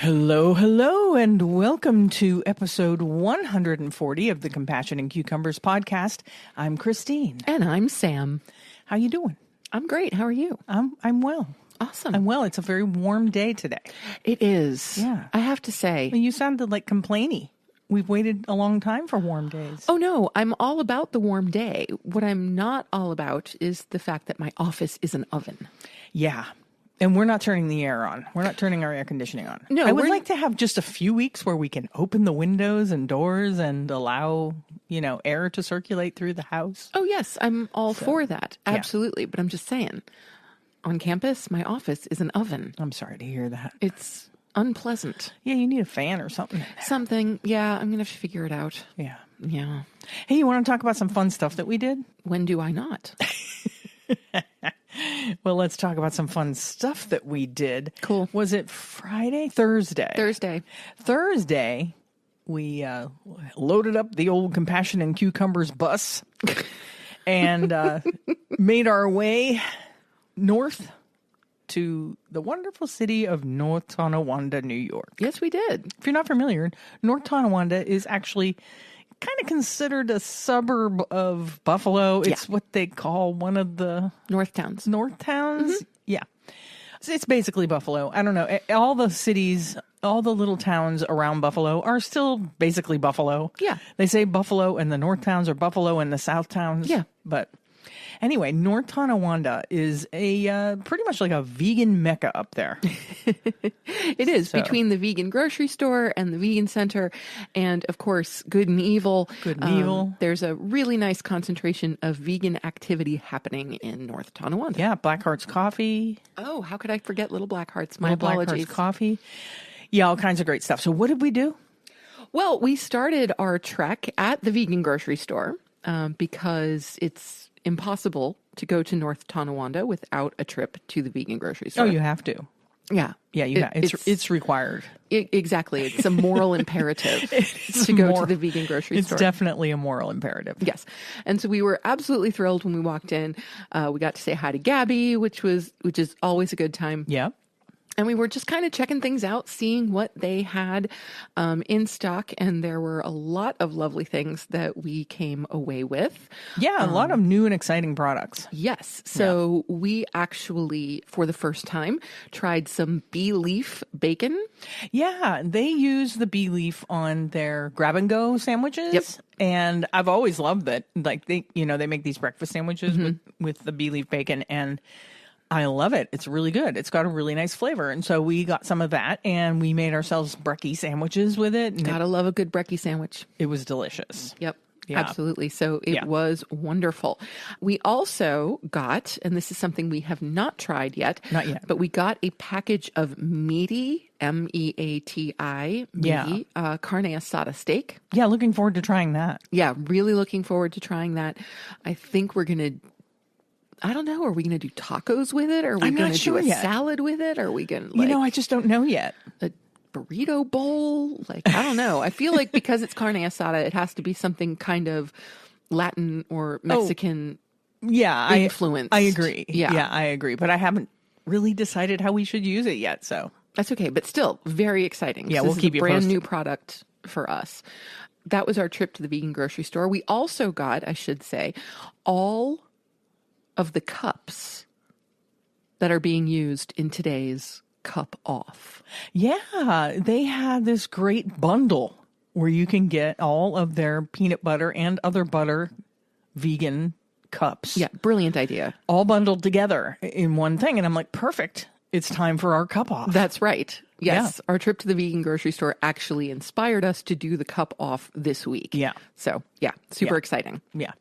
Hello, hello, and welcome to episode 140 of the Compassion and Cucumbers podcast. I'm Christine. And I'm Sam. How you doing? I'm great. How are you? I'm well. Awesome. I'm well. It's a very warm day today. It is. Yeah. I have to say. You sounded like complainy. We've waited a long time for warm days. Oh, no. I'm all about the warm day. What I'm not all about is the fact that my office is an oven. Yeah. And we're not turning the air on. We're not turning our air conditioning on. No, I would like to have just a few weeks where we can open the windows and doors and allow, air to circulate through the house. Oh, yes. I'm all for that. Absolutely. Yeah. But I'm just saying, on campus, my office is an oven. I'm sorry to hear that. It's unpleasant. Yeah, you need a fan or something. Something. Yeah, I'm going to have to figure it out. Yeah. Yeah. Hey, you want to talk about some fun stuff that we did? When do I not? Well, let's talk about some fun stuff that we did. Cool. Was it Friday? Thursday. Thursday, we loaded up the old Compassion and Cucumbers bus and made our way north to the wonderful city of North Tonawanda, New York. Yes, we did. If you're not familiar, North Tonawanda is actually kind of considered a suburb of Buffalo. It's what they call one of the North Towns. Mm-hmm. Yeah. So it's basically Buffalo. I don't know. All the cities, all the little towns around Buffalo are still basically Buffalo. Yeah. They say Buffalo and the North towns are Buffalo and the South towns. Yeah. But anyway, North Tonawanda is a pretty much like a vegan mecca up there. It is, between the vegan grocery store and the vegan center and, of course, Good and Evil. Good and Evil. There's a really nice concentration of vegan activity happening in North Tonawanda. Yeah, Black Heart's Coffee. Oh, how could I forget Little Black Hearts? My Little apologies. Black Heart's Coffee. Yeah, all kinds of great stuff. So what did we do? Well, we started our trek at the vegan grocery store because it's impossible to go to North Tonawanda without a trip to the vegan grocery store. Oh, you have to. Yeah. Yeah, it's required. Exactly. It's a moral imperative to go to the vegan grocery store. It's definitely a moral imperative. Yes. And so we were absolutely thrilled when we walked in. We got to say hi to Gabby, which is always a good time. Yeah. And we were just kind of checking things out, seeing what they had in stock. And there were a lot of lovely things that we came away with. Yeah, a lot of new and exciting products. Yes. So we actually, for the first time, tried some bee leaf bacon. Yeah, they use the bee leaf on their grab-and-go sandwiches. Yep. And I've always loved that. Like, they make these breakfast sandwiches with the bee leaf bacon, and I love it. It's really good. It's got a really nice flavor. And so we got some of that and we made ourselves brekkie sandwiches with it. And Gotta love a good brekkie sandwich. It was delicious. Yep. Yeah. Absolutely. So it was wonderful. We also got, and this is something we have not tried yet. Not yet. But we got a package of meaty, meati, meaty, carne asada steak. Yeah, looking forward to trying that. Yeah, really looking forward to trying that. I think we're going to, I don't know. Are we going to do tacos with it? Are we going to do a salad with it? Are we going to, I just don't know yet. A burrito bowl? I don't know. I feel like because it's carne asada, it has to be something kind of Latin or Mexican influence. I agree. Yeah, I agree. But I haven't really decided how we should use it yet. So that's okay. But still, very exciting. Yeah, we'll keep you posted. Brand new product for us. That was our trip to the vegan grocery store. We also got, I should say, all of the cups that are being used in today's cup off. Yeah, they had this great bundle where you can get all of their peanut butter and other butter vegan cups. Yeah, brilliant idea. All bundled together in one thing. And I'm like, perfect. It's time for our cup off. That's right. Yes. Yeah. Our trip to the vegan grocery store actually inspired us to do the cup off this week. Yeah. So, yeah, super exciting. Yeah.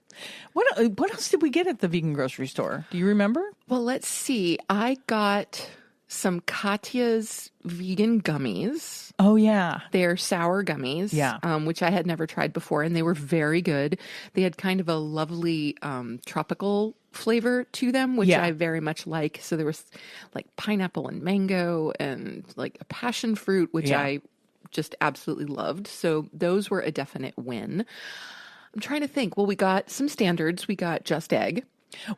What else did we get at the vegan grocery store? Do you remember? Well, let's see. I got some Katya's vegan gummies. Oh, yeah. They're sour gummies, which I had never tried before, and they were very good. They had kind of a lovely tropical flavor to them, which I very much like. So there was like pineapple and mango and like a passion fruit, which I just absolutely loved. So those were a definite win. I'm trying to think. Well, we got some standards. We got Just Egg.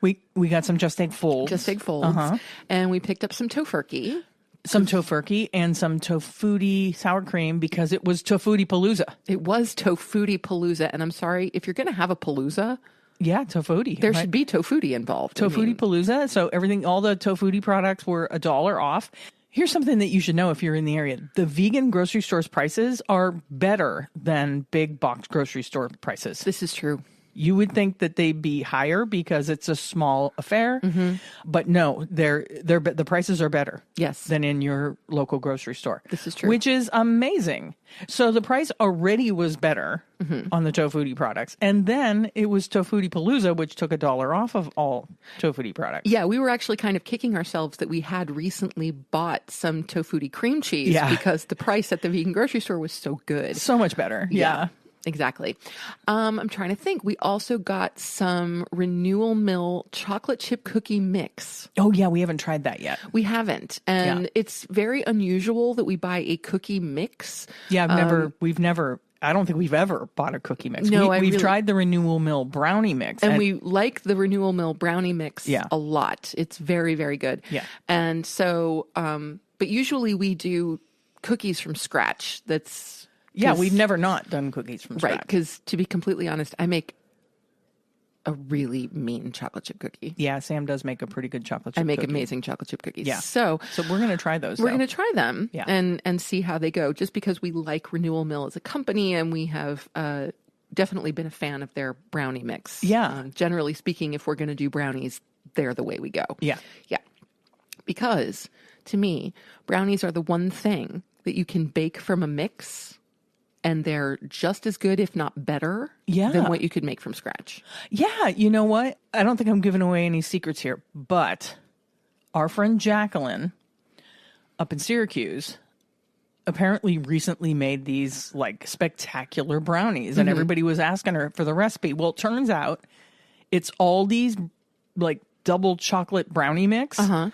We got some Just Egg Folds. Just Egg Folds. And we picked up some tofurkey. some tofurkey and some tofutti sour cream because it was tofutti palooza. It was tofutti palooza. And I'm sorry, if you're going to have a palooza, yeah, tofutti. There should be tofutti involved. Tofutti palooza. So all the tofutti products were $1 off. Here's something that you should know if you're in the area. The vegan grocery store's prices are better than big box grocery store prices. This is true. You would think that they'd be higher because it's a small affair, but no, the prices are better. Yes, than in your local grocery store. This is true, which is amazing. So the price already was better on the tofutti products, and then it was Tofutti Palooza, which took $1 off of all tofutti products. Yeah, we were actually kind of kicking ourselves that we had recently bought some tofutti cream cheese because the price at the vegan grocery store was so good, so much better. Yeah. Exactly. I'm trying to think. We also got some Renewal Mill chocolate chip cookie mix. Oh, yeah. We haven't tried that yet. We haven't. And it's very unusual that we buy a cookie mix. Yeah, I don't think we've ever bought a cookie mix. No, we've tried the Renewal Mill brownie mix. And we like the Renewal Mill brownie mix a lot. It's very, very good. Yeah. And so, but usually we do cookies from scratch. Yeah, we've never not done cookies from scratch. Right, because to be completely honest, I make a really mean chocolate chip cookie. Yeah, Sam does make a pretty good chocolate chip cookie. I make cookie. Amazing chocolate chip cookies. Yeah. So we're going to try those. We're going to try them and see how they go, just because we like Renewal Mill as a company and we have definitely been a fan of their brownie mix. Yeah. Generally speaking, if we're going to do brownies, they're the way we go. Yeah. Yeah. Because to me, brownies are the one thing that you can bake from a mix and they're just as good, if not better, than what you could make from scratch. Yeah, you know what? I don't think I'm giving away any secrets here, but our friend Jacqueline up in Syracuse apparently recently made these like spectacular brownies, and everybody was asking her for the recipe. Well, it turns out it's Aldi's like double chocolate brownie mix, and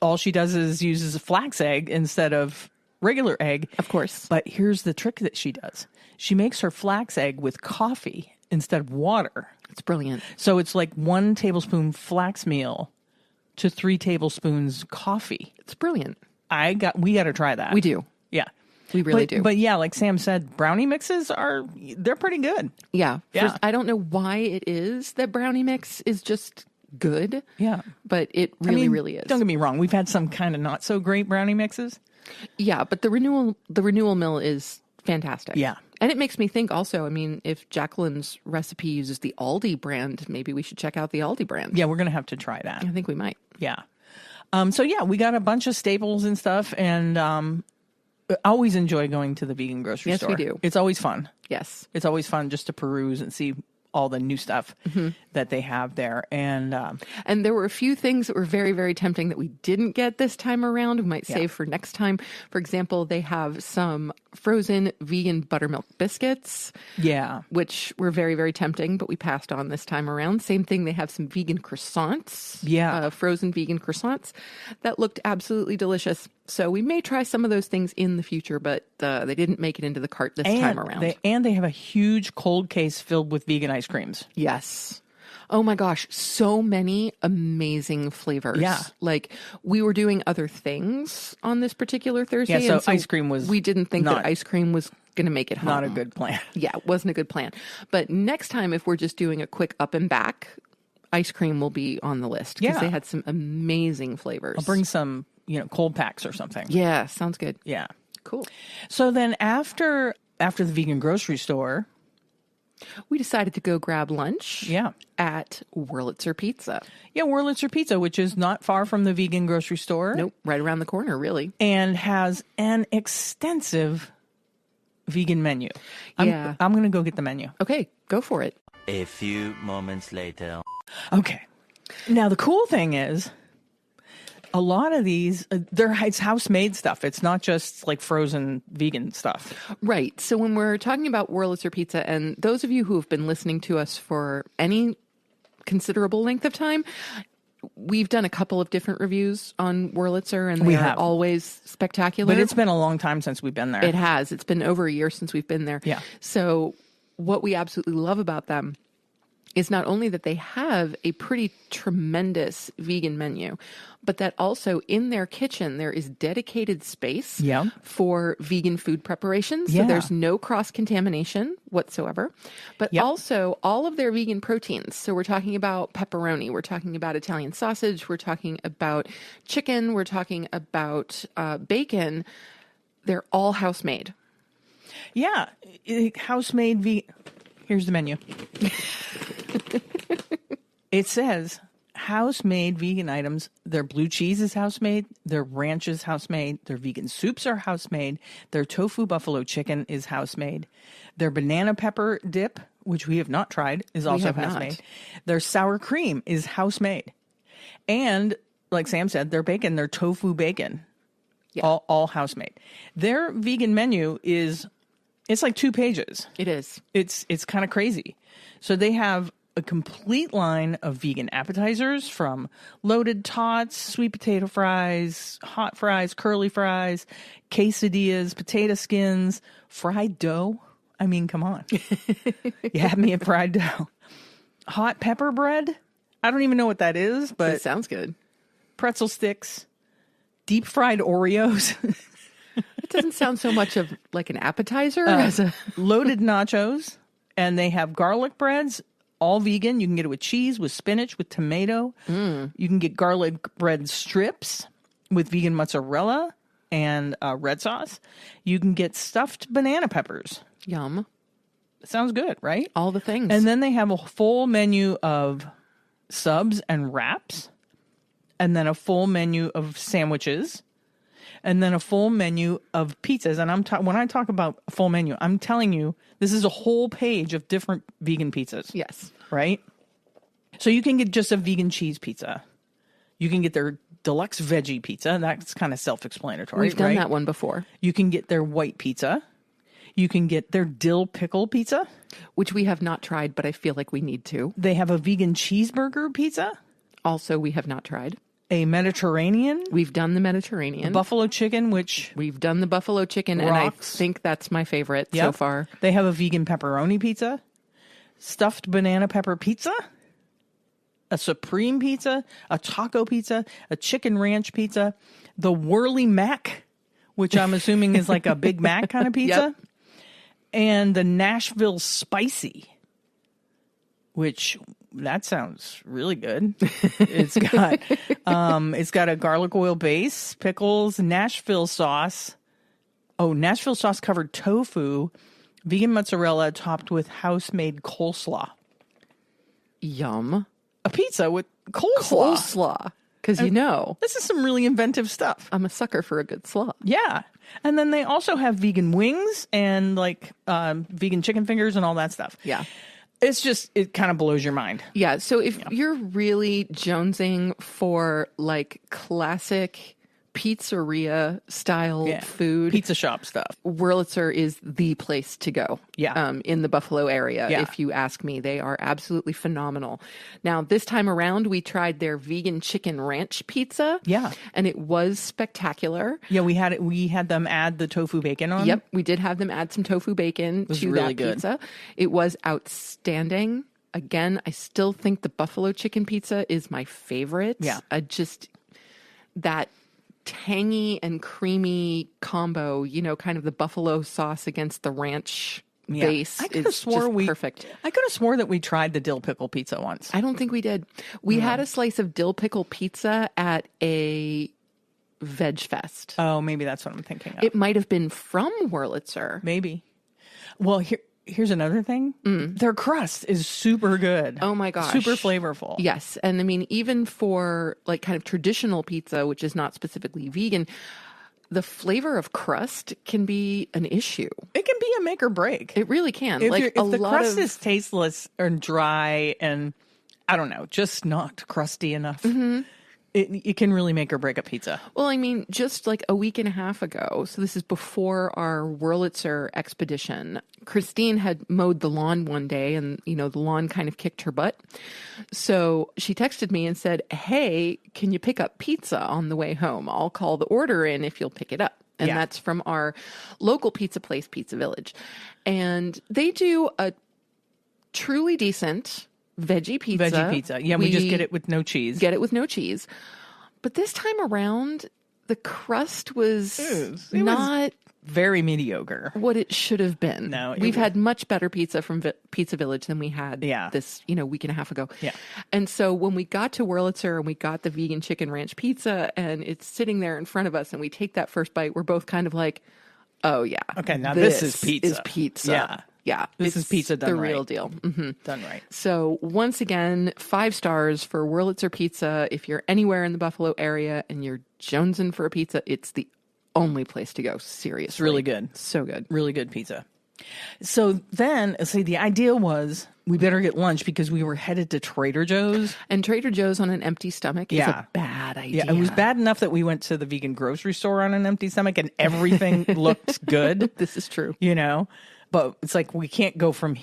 all she does is uses a flax egg instead of regular egg. Of course. But here's the trick that she does. She makes her flax egg with coffee instead of water. It's brilliant. So it's like 1 tablespoon flax meal to 3 tablespoons coffee. It's brilliant. We got to try that. We do. Yeah. We really do. But yeah, like Sam said, brownie mixes they're pretty good. Yeah. Yeah. First, I don't know why it is that brownie mix is just good. Yeah. But it really is. Don't get me wrong. We've had some kind of not so great brownie mixes. Yeah, but the Renewal Mill is fantastic. Yeah. And it makes me think also, I mean, if Jacqueline's recipe uses the Aldi brand, maybe we should check out the Aldi brand. Yeah, we're going to have to try that. I think we might. Yeah. So yeah, we got a bunch of staples and stuff, and always enjoy going to the vegan grocery store. Yes, we do. It's always fun. Yes. It's always fun just to peruse and see all the new stuff that they have there. And there were a few things that were very, very tempting that we didn't get this time around. We might save for next time. For example, they have some frozen vegan buttermilk biscuits. Yeah. Which were very, very tempting, but we passed on this time around. Same thing, they have some vegan croissants. Yeah. Frozen vegan croissants that looked absolutely delicious. So we may try some of those things in the future, but they didn't make it into the cart this time around. They have a huge cold case filled with vegan ice creams. Yes. Oh my gosh, so many amazing flavors. Yeah. Like, we were doing other things on this particular Thursday. Yeah, so ice cream was... We didn't think that ice cream was going to make it home. Not a good plan. Yeah, it wasn't a good plan. But next time, if we're just doing a quick up and back, ice cream will be on the list. Because they had some amazing flavors. I'll bring some, cold packs or something. Yeah, sounds good. Yeah. Cool. So then after the vegan grocery store... we decided to go grab lunch. Yeah. At Wurlitzer Pizza. Yeah, Wurlitzer Pizza, which is not far from the vegan grocery store. Nope, right around the corner, really. And has an extensive vegan menu. Yeah. I'm going to go get the menu. Okay, go for it. A few moments later. Okay. Now, the cool thing is, a lot of these, it's house-made stuff. It's not just like frozen vegan stuff. Right. So when we're talking about Wurlitzer Pizza, and those of you who have been listening to us for any considerable length of time, we've done a couple of different reviews on Wurlitzer, and they are always spectacular. But it's been a long time since we've been there. It has. It's been over a year since we've been there. Yeah. So what we absolutely love about them is not only that they have a pretty tremendous vegan menu, but that also in their kitchen, there is dedicated space for vegan food preparations. So there's no cross-contamination whatsoever. But also all of their vegan proteins. So we're talking about pepperoni. We're talking about Italian sausage. We're talking about chicken. We're talking about bacon. They're all house-made. Yeah. House-made vegan. Here's the menu. It says house-made vegan items. Their blue cheese is house-made. Their ranch is house-made. Their vegan soups are house-made. Their tofu buffalo chicken is house-made. Their banana pepper dip, which we have not tried, is also house-made. Their sour cream is house-made. And like Sam said, their bacon, their tofu bacon, all house-made. Their vegan menu it's like 2 pages. It is. It's kind of crazy. So they have a complete line of vegan appetizers from loaded tots, sweet potato fries, hot fries, curly fries, quesadillas, potato skins, fried dough. I mean, come on. You have me at fried dough. Hot pepper bread. I don't even know what that is, but it sounds good. Pretzel sticks, deep fried Oreos. It doesn't sound so much of like an appetizer as a loaded nachos, and they have garlic breads, all vegan. You can get it with cheese, with spinach, with tomato. You can get garlic bread strips with vegan mozzarella and red sauce. You can get stuffed banana peppers. Yum. Sounds good, right? All the things. And then they have a full menu of subs and wraps, and then a full menu of sandwiches. And then a full menu of pizzas. And when I talk about a full menu, I'm telling you, this is a whole page of different vegan pizzas. Yes. Right? So you can get just a vegan cheese pizza. You can get their deluxe veggie pizza. That's kind of self-explanatory. We've done that one before. You can get their white pizza. You can get their dill pickle pizza, which we have not tried, but I feel like we need to. They have a vegan cheeseburger pizza. Also, we have not tried. A Mediterranean. We've done the Mediterranean. Buffalo chicken, which... We've done the buffalo chicken, rocks. And I think that's my favorite so far. They have a vegan pepperoni pizza, stuffed banana pepper pizza, a supreme pizza, a taco pizza, a chicken ranch pizza, the Whirly Mac, which I'm assuming is like a Big Mac kind of pizza, and the Nashville Spicy, which... That sounds really good. It's got a garlic oil base, pickles, Nashville sauce. Oh, Nashville sauce covered tofu, vegan mozzarella topped with house-made coleslaw. Yum. A pizza with coleslaw. Coleslaw. Because this is some really inventive stuff. I'm a sucker for a good slaw. Yeah. And then they also have vegan wings and like vegan chicken fingers and all that stuff. Yeah. It kind of blows your mind. Yeah. So if you're really jonesing for like classic pizzeria style food, pizza shop stuff, Wurlitzer is the place to go. Yeah. In the Buffalo area. Yeah. If you ask me, they are absolutely phenomenal. Now, this time around, we tried their vegan chicken ranch pizza. Yeah. And it was spectacular. Yeah. We had them add the tofu bacon on. Yep. We did have them add some tofu bacon to really that pizza. It was outstanding. Again, I still think the buffalo chicken pizza is my favorite. Yeah. That tangy and creamy combo, kind of the buffalo sauce against the ranch base is perfect. I could have swore that we tried the dill pickle pizza once. I don't think we did. We had a slice of dill pickle pizza at a Veg Fest. Oh, maybe that's what I'm thinking of. It might have been from Wurlitzer. Maybe. Well, here's another thing. Their crust is super good. Oh my gosh. Super flavorful. Yes. And I mean, even for like kind of traditional pizza, which is not specifically vegan, the flavor of crust can be an issue. It can be a make or break. It really can. If the crust is tasteless or dry and, I don't know, just not crusty enough, it can really make or break a pizza. Well, I mean, just like a week and a half ago, so this is before our Wurlitzer expedition, Christine had mowed the lawn one day and, the lawn kind of kicked her butt. So she texted me and said, hey, can you pick up pizza on the way home? I'll call the order in if you'll pick it up. And that's from our local pizza place, Pizza Village. And they do a truly decent veggie pizza. Veggie pizza. Yeah, we just get it with no cheese. Get it with no cheese. But this time around, the crust was not very mediocre. What it should have been. No, we've had much better pizza from Pizza Village than we had this, week and a half ago. Yeah. And so when we got to Wurlitzer and we got the vegan chicken ranch pizza and it's sitting there in front of us and we take that first bite, we're both kind of like, oh yeah. Okay, now this is pizza. Is pizza. Yeah. Yeah. This is pizza done the right. real deal. Mm-hmm. Done right. So once again, 5 stars for Wurlitzer Pizza. If you're anywhere in the Buffalo area and you're jonesing for a pizza, it's the only place to go. Seriously. It's really good. So good. Really good pizza. So then, the idea was we better get lunch because we were headed to Trader Joe's. And Trader Joe's on an empty stomach is a bad idea. Yeah, it was bad enough that we went to the vegan grocery store on an empty stomach and everything looked good. This is true. But it's like we can't go from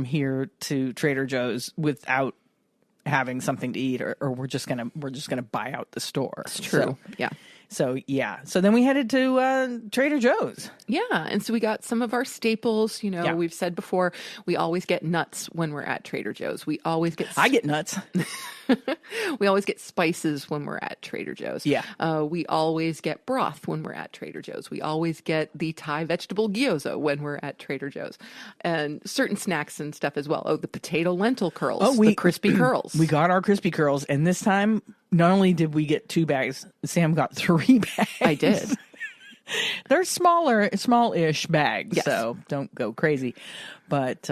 here to Trader Joe's without having something to eat, or we're just gonna buy out the store. It's true. So then we headed to Trader Joe's. Yeah, and so we got some of our staples. We've said before, we always get nuts when we're at Trader Joe's. We always get. I get nuts. We always get spices when we're at Trader Joe's. Yeah. We always get broth when we're at Trader Joe's. We always get the Thai vegetable gyoza when we're at Trader Joe's, and certain snacks and stuff as well. Oh, the potato lentil curls. The crispy curls. We got our crispy curls, and this time not only did we get 2 bags, Sam got 3 bags. I did. They're small-ish bags, so don't go crazy. But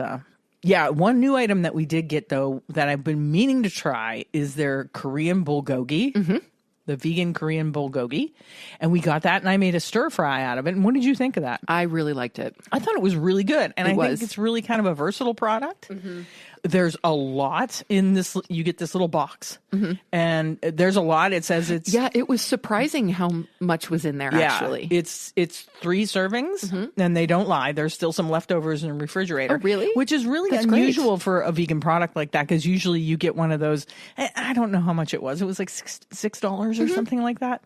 one new item that we did get, though, that I've been meaning to try is their Korean bulgogi, the vegan Korean bulgogi. And we got that, and I made a stir-fry out of it. And what did you think of that? I really liked it. I thought it was really good. And I think it's really kind of a versatile product. Mm-hmm. There's a lot in this. You get this little box, and there's a lot. It says it's... Yeah, it was surprising how much was in there, actually. It's 3 servings, and they don't lie. There's still some leftovers in the refrigerator. Oh, really? Which is really unusual for a vegan product like that, because usually you get one of those... I don't know how much it was. It was like $6 or something like that.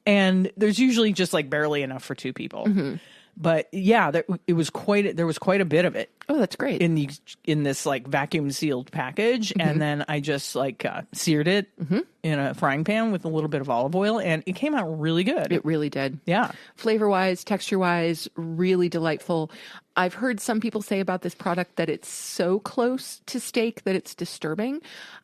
And there's usually just like barely enough for 2 people. But yeah, there was quite a bit of it. Oh, that's great. In this like vacuum sealed package, and then I just like seared it in a frying pan with a little bit of olive oil, and it came out really good. It really did. Yeah, flavor wise, texture wise, really delightful. I've heard some people say about this product that it's so close to steak that it's disturbing.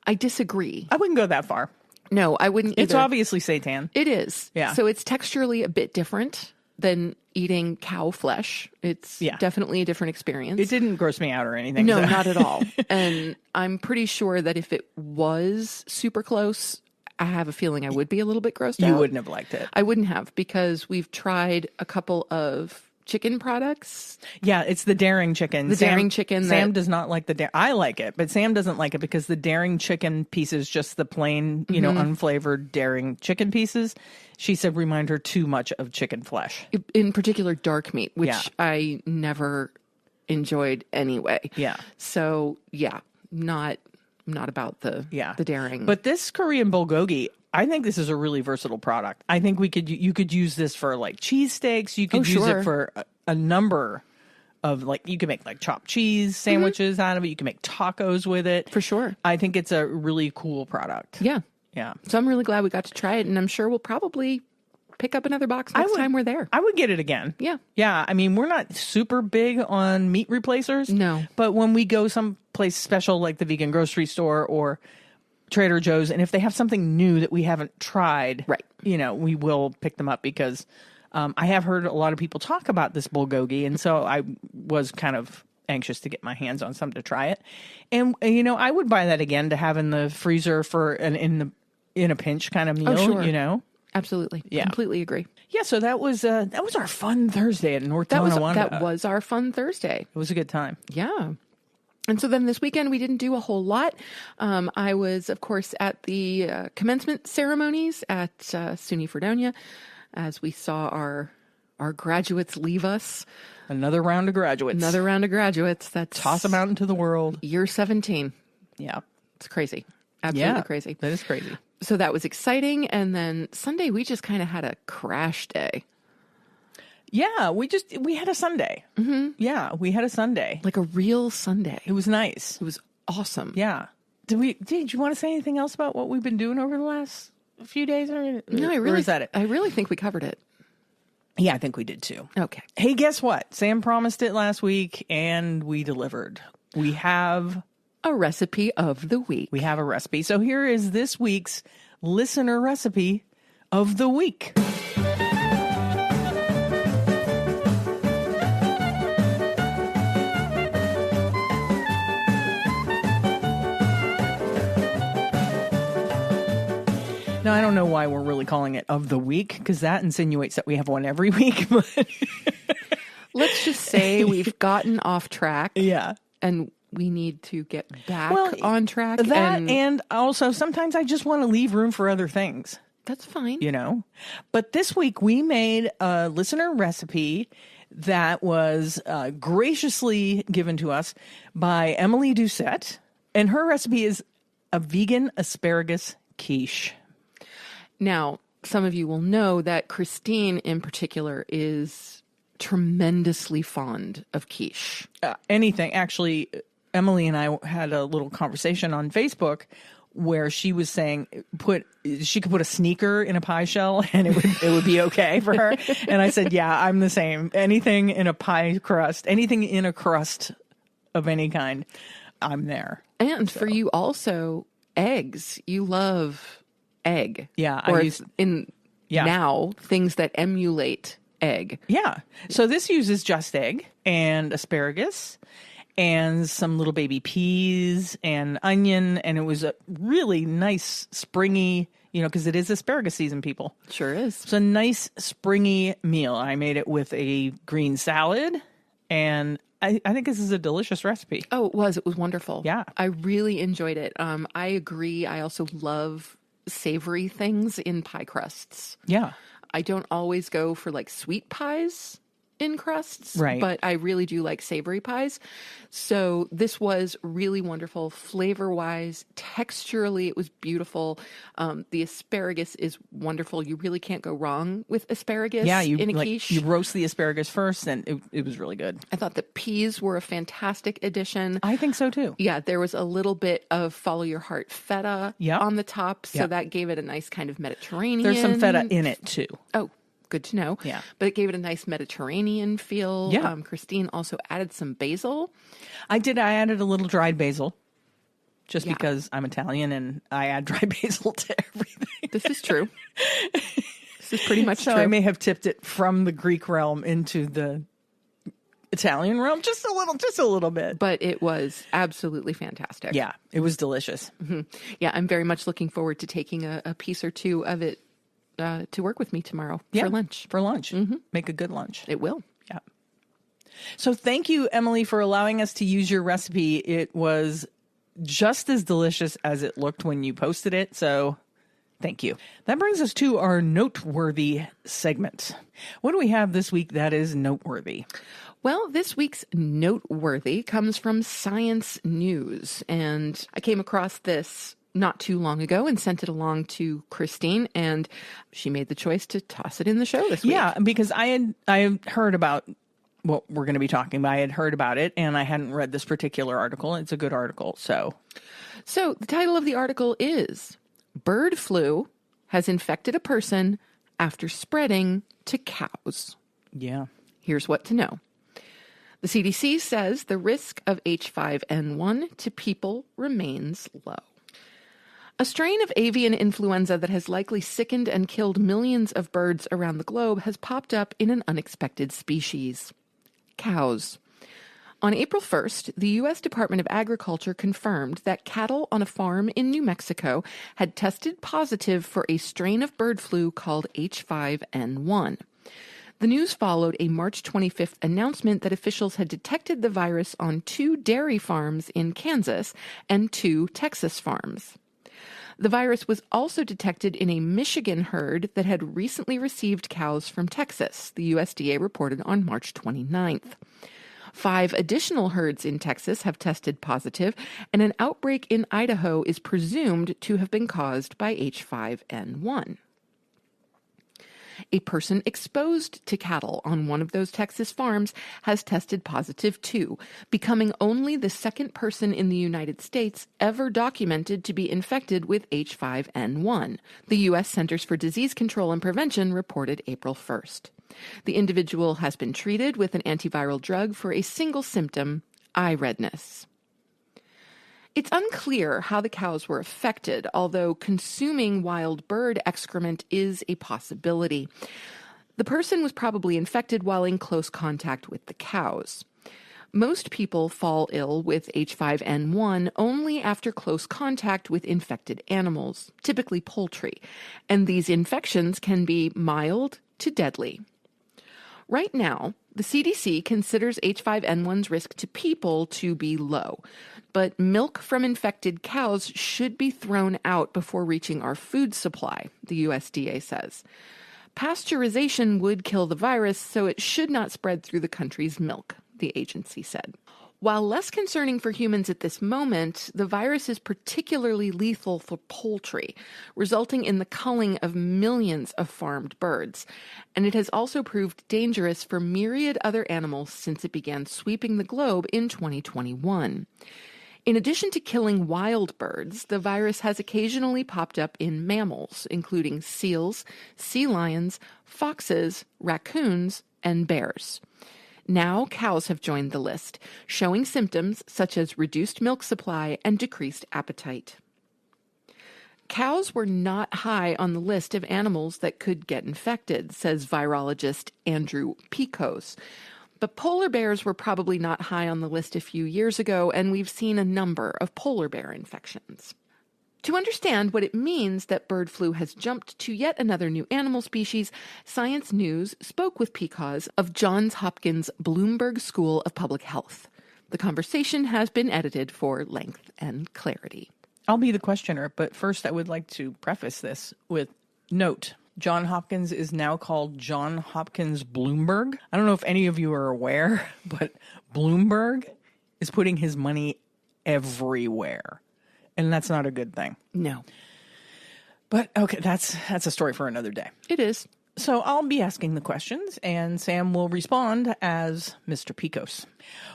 I disagree. I wouldn't go that far. No, I wouldn't either. It's obviously seitan. It is. Yeah. So it's texturally a bit different than eating cow flesh. It's definitely a different experience. It didn't gross me out or anything. No, not at all. And I'm pretty sure that if it was super close, I have a feeling I would be a little bit grossed out. You wouldn't have liked it. I wouldn't have, because we've tried a couple of chicken products. Yeah, it's the daring chicken. Daring chicken. Sam does not like the I like it, but Sam doesn't like it because the daring chicken pieces, just the plain, unflavored daring chicken pieces, she said remind her too much of chicken flesh. In particular, dark meat, which I never enjoyed anyway. Yeah. So, not about the daring. But this Korean bulgogi, I think this is a really versatile product. I think you could use this for like cheesesteaks. You could use it for a number of you can make like chopped cheese sandwiches out of it. You can make tacos with it. For sure. I think it's a really cool product. Yeah. Yeah. So I'm really glad we got to try it, and I'm sure we'll probably pick up another box next time we're there. I would get it again. Yeah. Yeah. I mean, we're not super big on meat replacers. No. But when we go someplace special like the vegan grocery store or Trader Joe's, and if they have something new that we haven't tried, we will pick them up, because I have heard a lot of people talk about this bulgogi, and so I was kind of anxious to get my hands on some to try it. And I would buy that again to have in the freezer for in a pinch kind of meal. Oh, sure. Absolutely. Yeah. Completely agree. Yeah, so that was our fun Thursday at North Tonawanda. That was our fun Thursday. It was a good time. Yeah. And so then this weekend, we didn't do a whole lot. I was, of course, at the commencement ceremonies at SUNY Fredonia, as we saw our graduates leave us. Another round of graduates. That's toss them out into the world. Year 17. Yeah. It's crazy. Absolutely crazy. That is crazy. So that was exciting. And then Sunday, we just kind of had a crash day. Yeah, we had a Sunday. Mm-hmm. Yeah, we had a Sunday. Like a real Sunday. It was nice. It was awesome. Yeah. Did you want to say anything else about what we've been doing over the last few days? No, or is that it? I really think we covered it. Yeah, I think we did too. Okay. Hey, guess what? Sam promised it last week and we delivered. We have a recipe of the week. We have a recipe. So here is this week's listener recipe of the week. Now, I don't know why we're really calling it of the week, because that insinuates that we have one every week. But let's just say we've gotten off track. Yeah. And we need to get back on track. And also sometimes I just want to leave room for other things. That's fine. You know? But this week we made a listener recipe that was graciously given to us by Emily Doucette. And her recipe is a vegan asparagus quiche. Now, some of you will know that Christine in particular is tremendously fond of quiche. Anything. Actually, Emily and I had a little conversation on Facebook where she was saying she could put a sneaker in a pie shell and it would be okay for her. And I said, yeah, I'm the same. Anything in a pie crust, anything in a crust of any kind, I'm there. And for you also, eggs. You love egg. Yeah. Now things that emulate egg. Yeah. So this uses just egg and asparagus and some little baby peas and onion. And it was a really nice springy, because it is asparagus season, people. Sure is. It's a nice springy meal. I made it with a green salad, and I think this is a delicious recipe. Oh, it was. It was wonderful. Yeah. I really enjoyed it. I agree. I also love savory things in pie crusts. Yeah. I don't always go for like sweet pies in crusts, right? But I really do like savory pies. So this was really wonderful, flavor-wise, texturally, it was beautiful. The asparagus is wonderful. You really can't go wrong with asparagus in a quiche. You roast the asparagus first, and it was really good. I thought the peas were a fantastic addition. I think so too. Yeah, there was a little bit of follow your heart feta on the top, so that gave it a nice kind of Mediterranean. There's some feta in it too. Oh, good to know. Yeah. But it gave it a nice Mediterranean feel. Yeah. Christine also added some basil. I did. I added a little dried basil just because I'm Italian and I add dry basil to everything. This is true. This is pretty much so true. I may have tipped it from the Greek realm into the Italian realm just a little bit. But it was absolutely fantastic. Yeah, it was delicious. Mm-hmm. Yeah, I'm very much looking forward to taking a piece or two of it to work with me tomorrow for lunch. Mm-hmm. Make a good lunch. It will. Yeah. So thank you, Emily, for allowing us to use your recipe. It was just as delicious as it looked when you posted it. So thank you. That brings us to our Noteworthy segment. What do we have this week that is noteworthy? Well, this week's Noteworthy comes from Science News. And I came across this not too long ago and sent it along to Christine, and she made the choice to toss it in the show this week. Yeah, because I had heard about what we're going to be talking about. I had heard about it, and I hadn't read this particular article. It's a good article, So the title of the article is Bird Flu Has Infected a Person After Spreading to Cows. Yeah. Here's what to know. The CDC says the risk of H5N1 to people remains low. A strain of avian influenza that has likely sickened and killed millions of birds around the globe has popped up in an unexpected species: cows. On April 1st, the U.S. Department of Agriculture confirmed that cattle on a farm in New Mexico had tested positive for a strain of bird flu called H5N1. The news followed a March 25th announcement that officials had detected the virus on 2 dairy farms in Kansas and 2 Texas farms. The virus was also detected in a Michigan herd that had recently received cows from Texas, the USDA reported on March 29th. 5 additional herds in Texas have tested positive, and an outbreak in Idaho is presumed to have been caused by H5N1. A person exposed to cattle on one of those Texas farms has tested positive too, becoming only the second person in the United States ever documented to be infected with H5N1, the U.S. Centers for Disease Control and Prevention reported April 1st. The individual has been treated with an antiviral drug for a single symptom, eye redness. It's unclear how the cows were affected, although consuming wild bird excrement is a possibility. The person was probably infected while in close contact with the cows. Most people fall ill with H5N1 only after close contact with infected animals, typically poultry, and these infections can be mild to deadly. Right now, the CDC considers H5N1's risk to people to be low, but milk from infected cows should be thrown out before reaching our food supply, the USDA says. Pasteurization would kill the virus, so it should not spread through the country's milk, the agency said. While less concerning for humans at this moment, the virus is particularly lethal for poultry, resulting in the culling of millions of farmed birds. And it has also proved dangerous for myriad other animals since it began sweeping the globe in 2021. In addition to killing wild birds, the virus has occasionally popped up in mammals, including seals, sea lions, foxes, raccoons, and bears. Now cows have joined the list, showing symptoms such as reduced milk supply and decreased appetite. Cows were not high on the list of animals that could get infected, says virologist Andrew Pickles. But polar bears were probably not high on the list a few years ago, and we've seen a number of polar bear infections. To understand what it means that bird flu has jumped to yet another new animal species, Science News spoke with Pickles of Johns Hopkins Bloomberg School of Public Health. The conversation has been edited for length and clarity. I'll be the questioner, but first I would like to preface this with note. John Hopkins is now called John Hopkins Bloomberg. I don't know if any of you are aware, but Bloomberg is putting his money everywhere. And that's not a good thing. No. But okay, that's a story for another day. It is. So I'll be asking the questions, and Sam will respond as Mr. Pickles.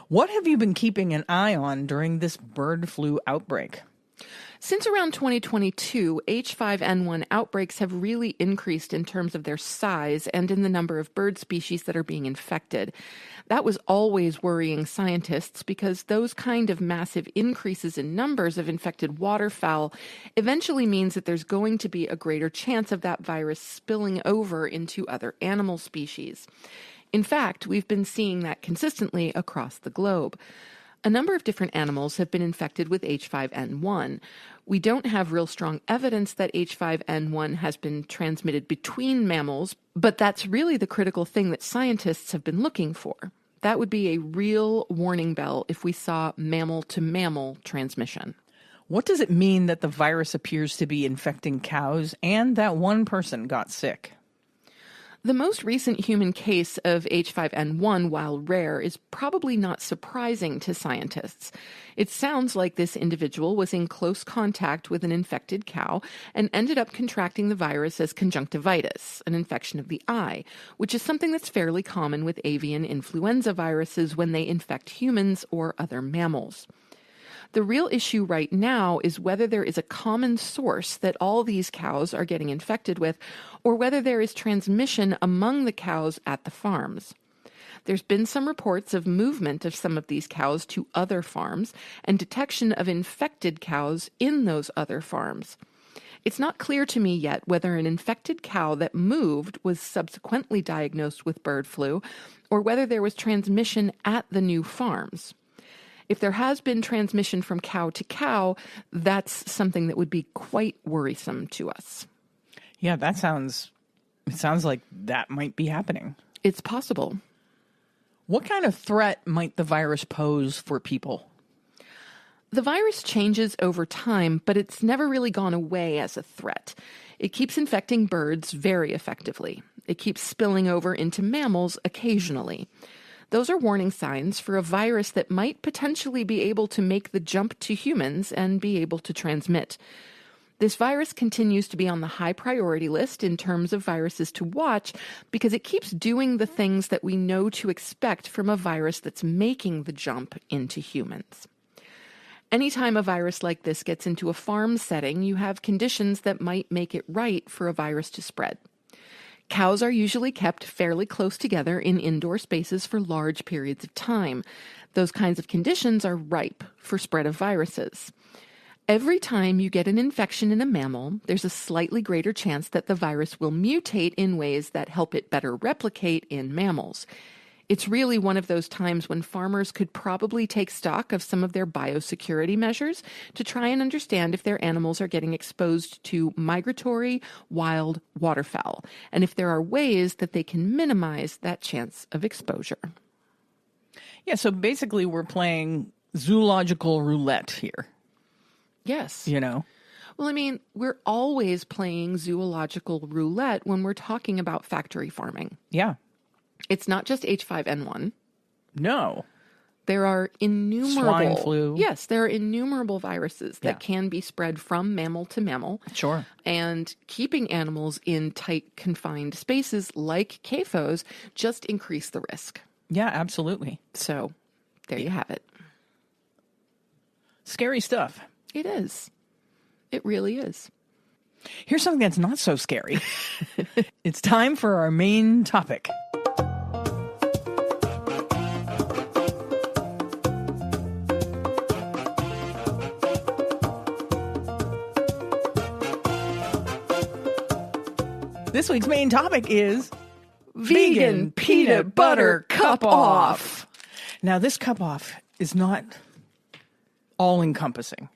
What have you been keeping an eye on during this bird flu outbreak? Since around 2022, H5N1 outbreaks have really increased in terms of their size and in the number of bird species that are being infected. That was always worrying scientists because those kind of massive increases in numbers of infected waterfowl eventually means that there's going to be a greater chance of that virus spilling over into other animal species. In fact, we've been seeing that consistently across the globe. A number of different animals have been infected with H5N1. We don't have real strong evidence that H5N1 has been transmitted between mammals, but that's really the critical thing that scientists have been looking for. That would be a real warning bell if we saw mammal-to-mammal transmission. What does it mean that the virus appears to be infecting cows and that one person got sick? The most recent human case of H5N1, while rare, is probably not surprising to scientists. It sounds like this individual was in close contact with an infected cow and ended up contracting the virus as conjunctivitis, an infection of the eye, which is something that's fairly common with avian influenza viruses when they infect humans or other mammals. The real issue right now is whether there is a common source that all these cows are getting infected with, or whether there is transmission among the cows at the farms. There's been some reports of movement of some of these cows to other farms and detection of infected cows in those other farms. It's not clear to me yet whether an infected cow that moved was subsequently diagnosed with bird flu, or whether there was transmission at the new farms. If there has been transmission from cow to cow, that's something that would be quite worrisome to us. Yeah, it sounds like that might be happening. It's possible. What kind of threat might the virus pose for people? The virus changes over time, but it's never really gone away as a threat. It keeps infecting birds very effectively. It keeps spilling over into mammals occasionally. Those are warning signs for a virus that might potentially be able to make the jump to humans and be able to transmit. This virus continues to be on the high priority list in terms of viruses to watch because it keeps doing the things that we know to expect from a virus that's making the jump into humans. Anytime a virus like this gets into a farm setting, you have conditions that might make it right for a virus to spread. Cows are usually kept fairly close together in indoor spaces for large periods of time. Those kinds of conditions are ripe for spread of viruses. Every time you get an infection in a mammal, there's a slightly greater chance that the virus will mutate in ways that help it better replicate in mammals. It's really one of those times when farmers could probably take stock of some of their biosecurity measures to try and understand if their animals are getting exposed to migratory wild waterfowl, and if there are ways that they can minimize that chance of exposure. Yeah, so basically we're playing zoological roulette here. Yes. You know? Well, I mean, we're always playing zoological roulette when we're talking about factory farming. Yeah. It's not just H5N1. No. There are innumerable... Swine flu. Yes, there are innumerable viruses that can be spread from mammal to mammal. Sure. And keeping animals in tight, confined spaces like CAFOs just increase the risk. Yeah, absolutely. So, there you have it. Scary stuff. It is. It really is. Here's something that's not so scary. It's time for our main topic. This week's main topic is Vegan peanut butter cup off. Now, this cup off is not all-encompassing.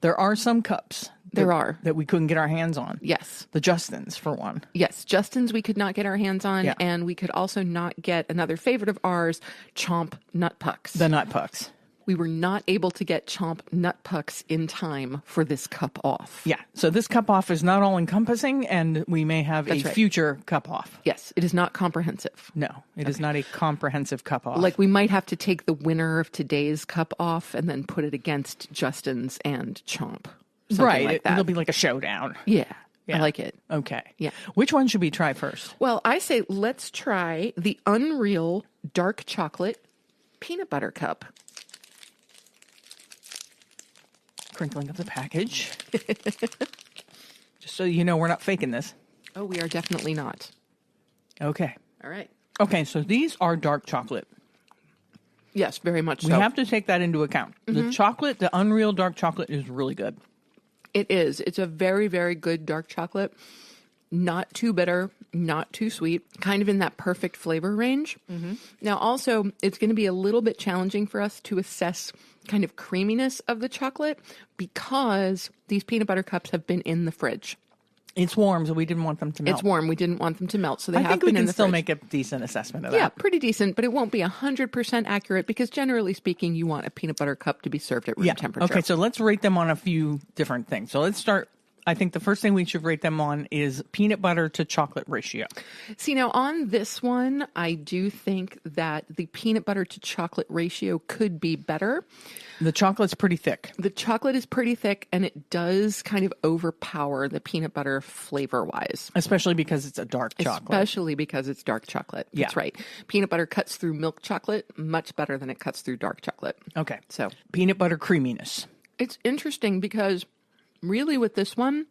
There are some cups that we couldn't get our hands on. Yes. The Justins, for one. Yes, Justin's we could not get our hands on, and we could also not get another favorite of ours, Chomp Nut Pucks. The Nut Pucks. We were not able to get Chomp Nut Pucks in time for this cup off. Yeah, so this cup off is not all-encompassing, and we may have future cup off. Yes, it is not comprehensive. No, it is not a comprehensive cup off. Like, we might have to take the winner of today's cup off and then put it against Justin's and Chomp. Right, like that. It'll be like a showdown. Yeah, I like it. Okay. Yeah. Which one should we try first? Well, I say let's try the Unreal Dark Chocolate Peanut Butter Cup. Crinkling of the package. Just so you know, we're not faking this. Oh, we are definitely not. Okay. All right. Okay, so these are dark chocolate. Yes, very much so. We have to take that into account. The chocolate, the Unreal Dark Chocolate is really good. It is. It's a very, very good dark chocolate. Not too bitter, not too sweet, kind of in that perfect flavor range. Now, also, it's going to be a little bit challenging for us to assess kind of creaminess of the chocolate because these peanut butter cups have been in the fridge. It's warm, so we didn't want them to melt. It's warm. We didn't want them to melt, so they I have think been we in can the still fridge. make a decent assessment of that. Yeah, pretty decent, but it won't be 100% accurate because generally speaking, you want a peanut butter cup to be served at room temperature. Okay, so let's rate them on a few different things. So let's start. I think the first thing we should rate them on is peanut butter to chocolate ratio. See, now on this one, I do think that the peanut butter to chocolate ratio could be better. The chocolate's pretty thick. The chocolate is pretty thick, and it does kind of overpower the peanut butter flavor-wise. Especially because it's a dark chocolate. Especially because it's dark chocolate. Yeah. That's right. Peanut butter cuts through milk chocolate much better than it cuts through dark chocolate. Okay. So peanut butter creaminess. It's interesting because really with this one,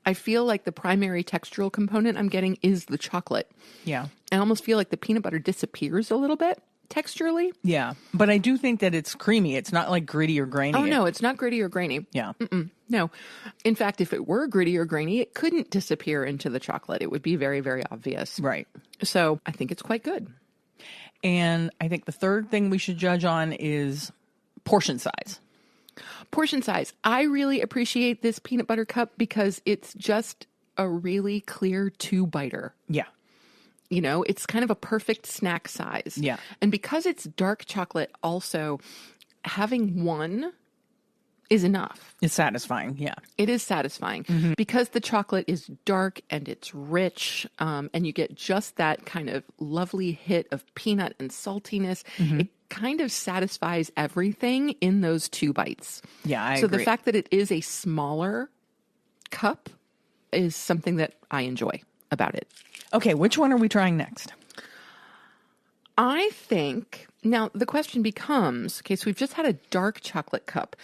I feel like the primary textural component I'm getting is the chocolate. Yeah. I almost feel like the peanut butter disappears a little bit texturally. Yeah. But I do think that it's creamy. It's not like gritty or grainy. Oh, no, it's not gritty or grainy. Yeah. No. In fact, if it were gritty or grainy, it couldn't disappear into the chocolate. It would be very, very obvious. Right. So I think it's quite good. And I think the third thing we should judge on is portion size. Portion size. I really appreciate this peanut butter cup because it's just a really clear 2-biter. Yeah. You know, it's kind of a perfect snack size. Yeah. And because it's dark chocolate, also having one is enough. It's satisfying. Yeah. It is satisfying because the chocolate is dark and it's rich, and you get just that kind of lovely hit of peanut and saltiness. It kind of satisfies everything in those 2 bites. Yeah, I So agree. the fact that it is a smaller cup is something that I enjoy about it. Okay, which one are we trying next? I think, now the question becomes, okay, so we've just had a dark chocolate cup.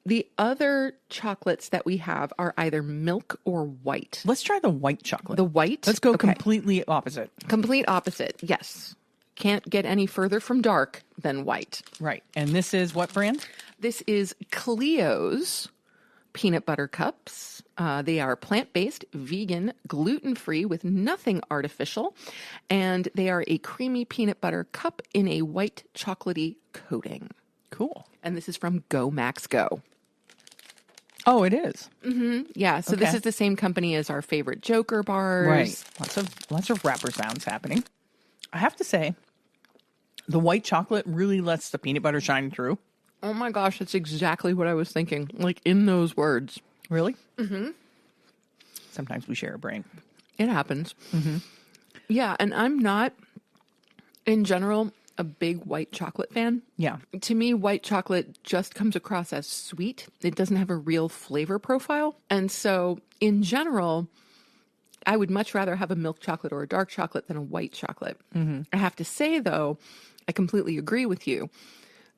The other chocolates that we have are either milk or white. Let's try the white chocolate. The white? Let's go completely opposite. Complete opposite, yes. Can't get any further from dark than white. Right. And this is what brand? This is Clio's peanut butter cups. They are plant-based, vegan, gluten-free with nothing artificial, and they are a creamy peanut butter cup in a white chocolatey coating. Cool. And this is from Go Max Go. Oh, it is. Yeah, so this is the same company as our favorite Joker bars. Right. Lots of wrapper sounds happening. I have to say, the white chocolate really lets the peanut butter shine through. Oh my gosh, that's exactly what I was thinking. Like in those words. Really? Sometimes we share a brain. It happens. Yeah, and I'm not, in general, a big white chocolate fan. Yeah. To me, white chocolate just comes across as sweet. It doesn't have a real flavor profile. And so, in general, I would much rather have a milk chocolate or a dark chocolate than a white chocolate. I have to say, though, I completely agree with you.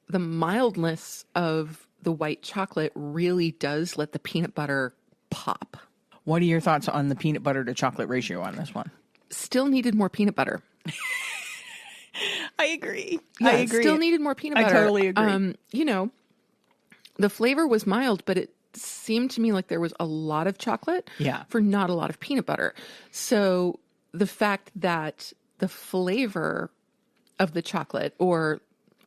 The mildness of the white chocolate really does let the peanut butter pop. What are your thoughts on the peanut butter to chocolate ratio on this one? Still needed more peanut butter. I agree. Yeah, I agree. Still needed more peanut butter. I totally agree. You know, the flavor was mild, but it seemed to me like there was a lot of chocolate for not a lot of peanut butter. So the fact that the flavor of the chocolate, or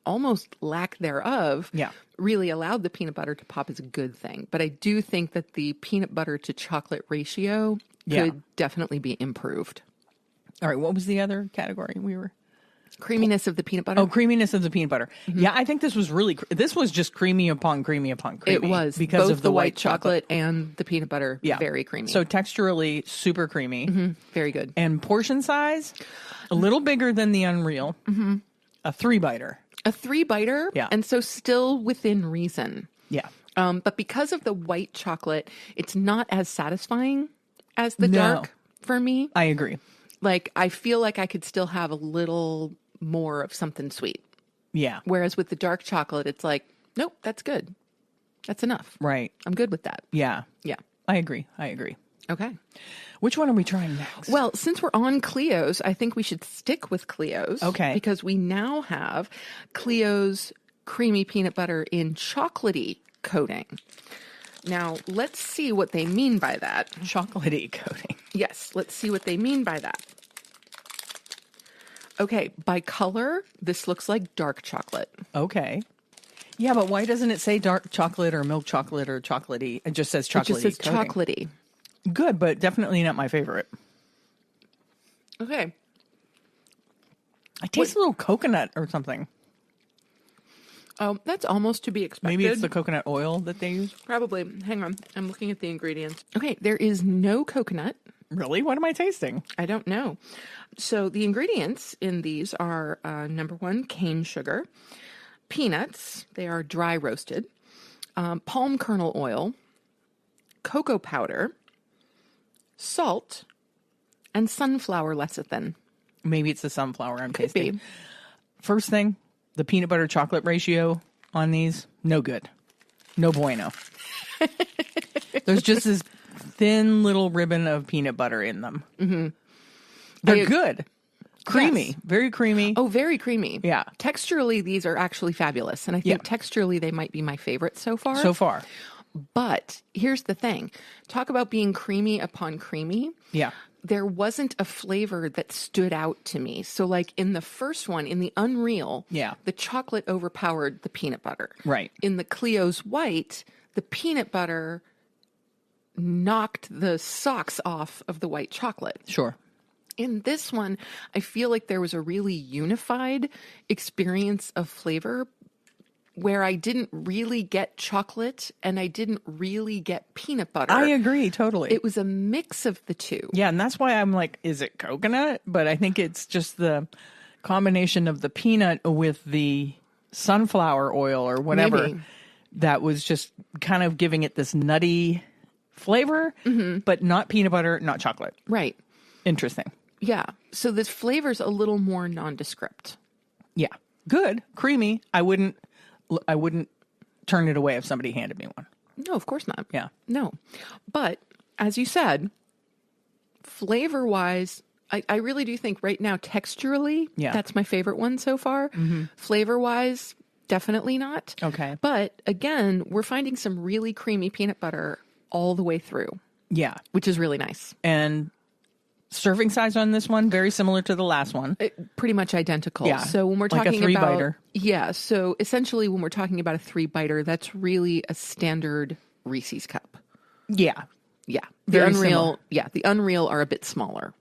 almost lack thereof, really allowed the peanut butter to pop is a good thing. But I do think that the peanut butter to chocolate ratio could definitely be improved. All right, what was the other category we were? Creaminess of the peanut butter. Oh, creaminess of the peanut butter. Yeah, I think this was just creamy upon creamy upon creamy. It was. Because both of the white chocolate and the peanut butter. Very creamy. So texturally super creamy. Very good. And portion size, a little bigger than the Unreal. A 3-biter. A 3-biter. Yeah. And so still within reason. Yeah. But because of the white chocolate, it's not as satisfying as the dark for me. I agree. Like, I feel like I could still have a little more of something sweet. Yeah. Whereas with the dark chocolate, it's like, nope, that's good. That's enough. Right. I'm good with that. Yeah. Yeah. I agree. Okay. Which one are we trying next? Well, since we're on Clio's, I think we should stick with Clio's. Okay. Because we now have Clio's creamy peanut butter in chocolatey coating. Now, let's see what they mean by that. Chocolatey coating. Yes, let's see what they mean by that. Okay, by color, this looks like dark chocolate. Okay. Yeah, but why doesn't it say dark chocolate or milk chocolate or chocolatey? It just says chocolatey. It just says coating. chocolatey. Good, but definitely not my favorite. Okay. I taste a little coconut or something. Oh, that's almost to be expected. Maybe it's the coconut oil that they use. Probably. Hang on. I'm looking at the ingredients. Okay, there is no coconut. Really? What am I tasting? I don't know. So the ingredients in these are, number one, cane sugar, peanuts. They are dry roasted, palm kernel oil, cocoa powder, salt, and sunflower lecithin. Maybe it's the sunflower I'm Could tasting. be. First thing, the peanut butter chocolate ratio on these, no good. No bueno. There's just this thin little ribbon of peanut butter in them. They're good. Creamy. Yes. Very creamy. Oh, very creamy. Yeah. Texturally, these are actually fabulous. And I think texturally, they might be my favorite so far. So far. But here's the thing. Talk about being creamy upon creamy. Yeah. There wasn't a flavor that stood out to me. So like in the first one, in the Unreal, the chocolate overpowered the peanut butter. Right. In the Clio's White, the peanut butter knocked the socks off of the white chocolate. Sure. In this one, I feel like there was a really unified experience of flavor where I didn't really get chocolate and I didn't really get peanut butter. I agree, totally. It was a mix of the two. Yeah, and that's why I'm like, is it coconut? But I think it's just the combination of the peanut with the sunflower oil or whatever Maybe. that was just kind of giving it this nutty flavor, but not peanut butter, not chocolate. Right. Interesting. Yeah. So this flavor's a little more nondescript. Yeah. Good. Creamy. I wouldn't turn it away if somebody handed me one. No, of course not. Yeah. No. But as you said, flavor-wise, I really do think right now, texturally, that's my favorite one so far. Flavor-wise, definitely not. Okay. But again, we're finding some really creamy peanut butter all the way through. Yeah. Which is really nice. And serving size on this one, very similar to the last one. Pretty much identical. Yeah. So when we're like talking a 3 about... biter. Yeah. So essentially when we're talking about a 3-biter, that's really a standard Reese's cup. Yeah. Yeah. The Very Unreal... similar. Yeah. The Unreal are a bit smaller.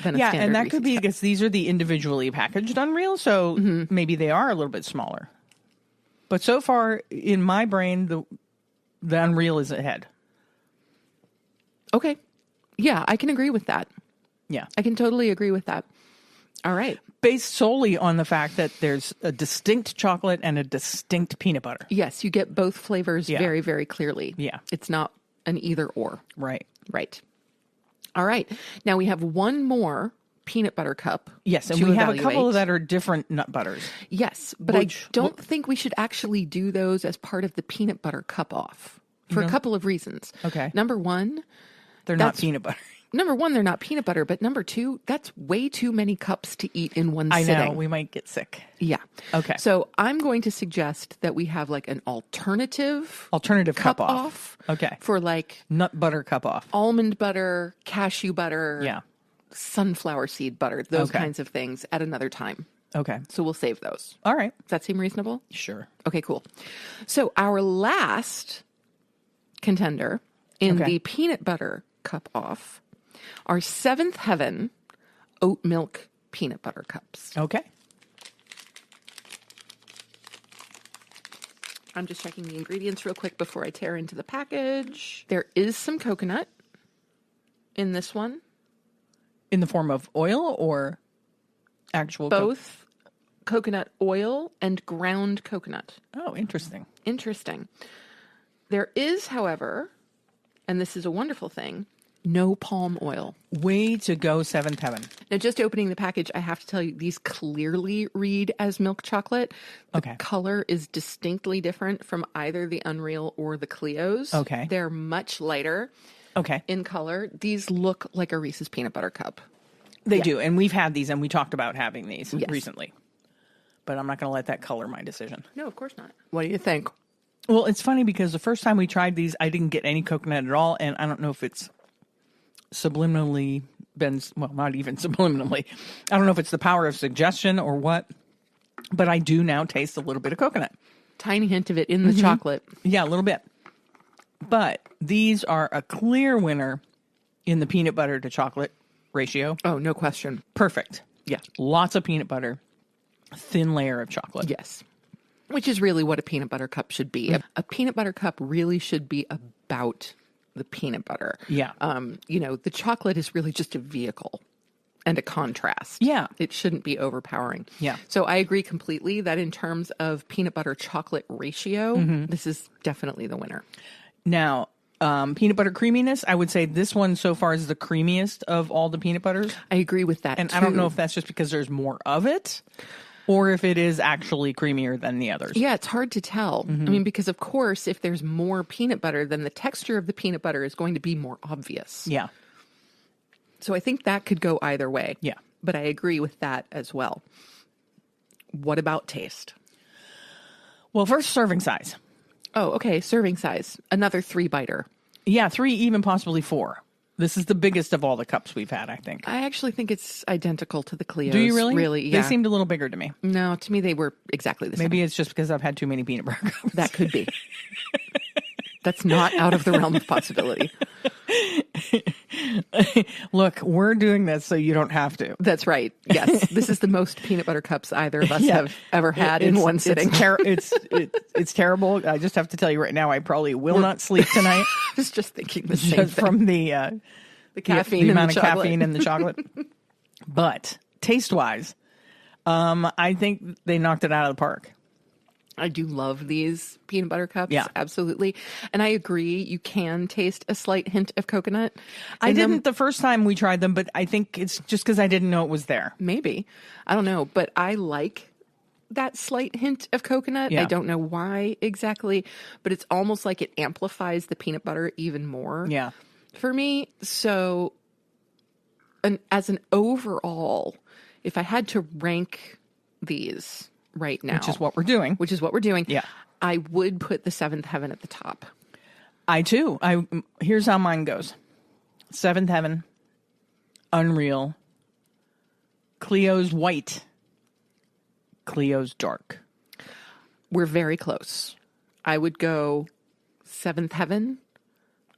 Yeah, and that could be because these are the individually packaged Unreal, so maybe they are a little bit smaller. But so far, in my brain, the Unreal is ahead. Okay. Yeah, I can agree with that. Yeah. I can totally agree with that. All right. Based solely on the fact that there's a distinct chocolate and a distinct peanut butter. Yes, you get both flavors very, very clearly. Yeah. It's not an either or. Right. Right. All right. Now we have one more peanut butter cup. Yes, and to we have a evaluate. couple that are different nut butters. Yes, but I don't think we should actually do those as part of the peanut butter cup off for a couple of reasons. Okay. Number one, they're not peanut butter. Number one, they're not peanut butter, but number two, that's way too many cups to eat in one sitting. I know, we might get sick. Yeah. Okay. So I'm going to suggest that we have like an alternative cup off. Okay. For like nut butter cup off. Almond butter, cashew butter. Yeah. Sunflower seed butter, those kinds of things at another time. Okay. So we'll save those. All right. Does that seem reasonable? Sure. Okay, cool. So our last contender in the peanut butter cup off are Seventh Heaven oat milk peanut butter cups. Okay. I'm just checking the ingredients real quick before I tear into the package. There is some coconut in this one. In the form of oil or actual? Both coconut oil and ground coconut. Oh, interesting. Interesting. There is, however, and this is a wonderful thing, no palm oil. Way to go, Seventh Heaven. Now, just opening the package, I have to tell you, these clearly read as milk chocolate. The color is distinctly different from either the Unreal or the Clios. Okay. They're much lighter in color. These look like a Reese's peanut butter cup. They do, and we've had these, and we talked about having these recently. But I'm not going to let that color my decision. No, of course not. What do you think? Well, it's funny because the first time we tried these, I didn't get any coconut at all, and I don't know if it's subliminally been, well, not even subliminally. I don't know if it's the power of suggestion or what, but I do now taste a little bit of coconut. Tiny hint of it in the chocolate. Yeah, a little bit. But these are a clear winner in the peanut butter to chocolate ratio. Oh, no question. Perfect. Yeah. Lots of peanut butter, thin layer of chocolate. Yes. Which is really what a peanut butter cup should be. A peanut butter cup really should be about the peanut butter. Yeah. You know, the chocolate is really just a vehicle and a contrast. Yeah. It shouldn't be overpowering. Yeah. So I agree completely that in terms of peanut butter chocolate ratio, this is definitely the winner. Now, peanut butter creaminess, I would say this one so far is the creamiest of all the peanut butters. I agree with that, and too. I don't know if that's just because there's more of it or if it is actually creamier than the others. Yeah, it's hard to tell. I mean, because of course, if there's more peanut butter, then the texture of the peanut butter is going to be more obvious. Yeah. So I think that could go either way. Yeah. But I agree with that as well. What about taste? Well, first, serving size. Oh, okay. Serving size. Another 3-biter. Yeah, 3, even possibly 4. This is the biggest of all the cups we've had, I think. I actually think it's identical to the Clios. Do you really? Really, yeah. They seemed a little bigger to me. No, to me they were exactly the same. Maybe it's just because I've had too many peanut butter cups. That could be. That's not out of the realm of possibility. Look, we're doing this so you don't have to. That's right. Yes. This is the most peanut butter cups either of us have ever had in one sitting. It's terrible. I just have to tell you right now, I probably will not sleep tonight. I was just thinking the same thing. From the caffeine the and amount the of chocolate. caffeine in the chocolate. But taste-wise, I think they knocked it out of the park. I do love these peanut butter cups. Yeah. Absolutely. And I agree. You can taste a slight hint of coconut. I didn't the first time we tried them, but I think it's just because I didn't know it was there. Maybe. I don't know. But I like that slight hint of coconut. Yeah. I don't know why exactly, but it's almost like it amplifies the peanut butter even more. Yeah. For me. So as an overall, if I had to rank these right now, Which is what we're doing. Yeah. I would put the Seventh Heaven at the top. I too. Here's how mine goes. Seventh Heaven, Unreal, Cleo's White, Cleo's Dark. We're very close. I would go Seventh Heaven,